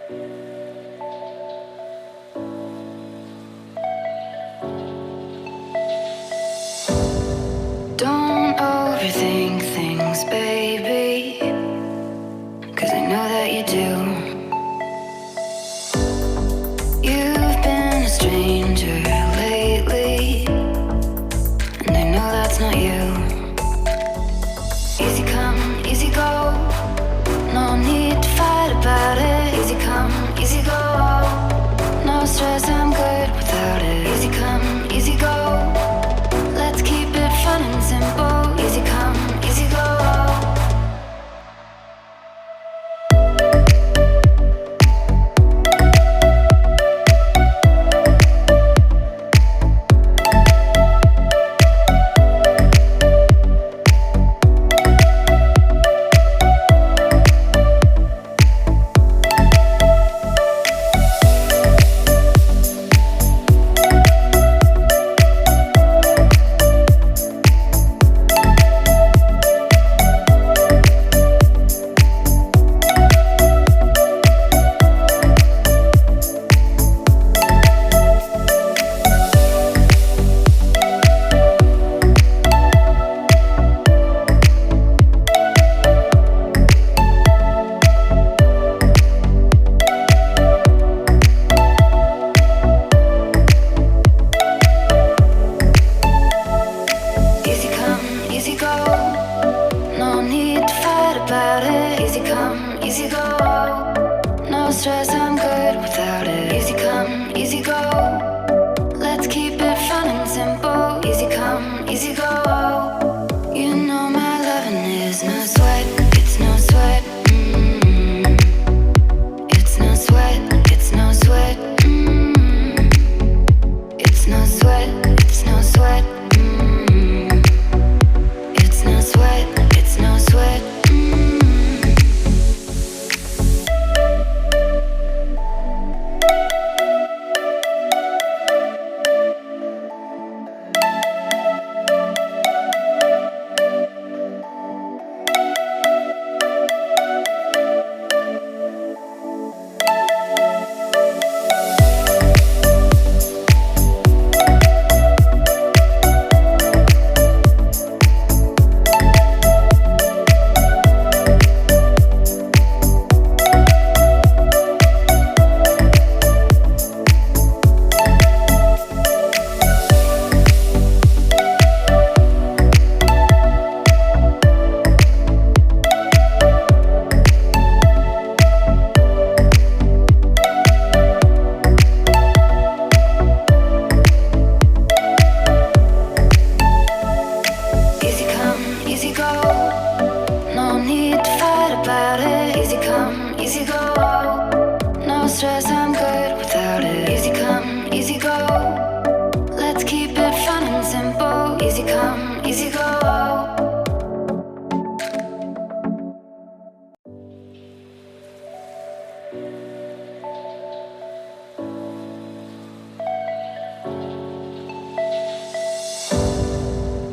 Don't overthink things, baby, 'cause I know that you do. You've been a stranger lately, and I know that's not you. Easy come, easy go, no need to fight about it. Easy come, easy go, no stress, I'm good without it. Easy come, easy go, let's keep it fun and simple. Easy come, easy go.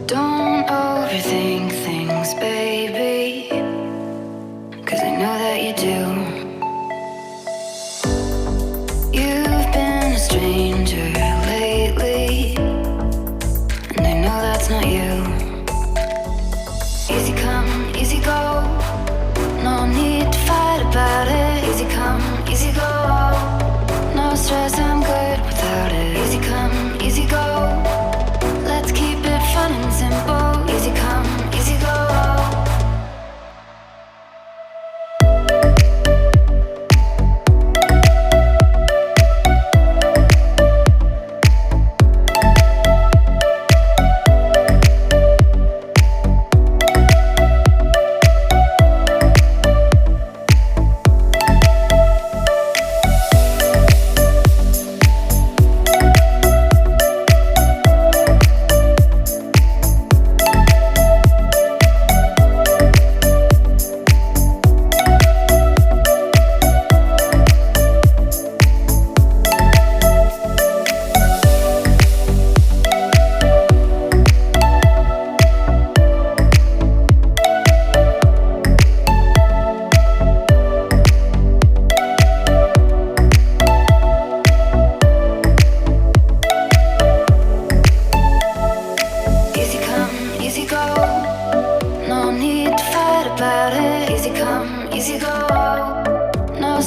Don't overthink things, baby, 'cause I know that you do.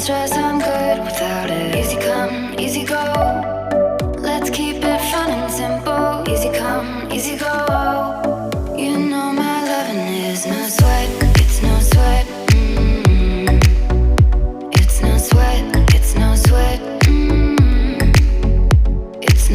stress.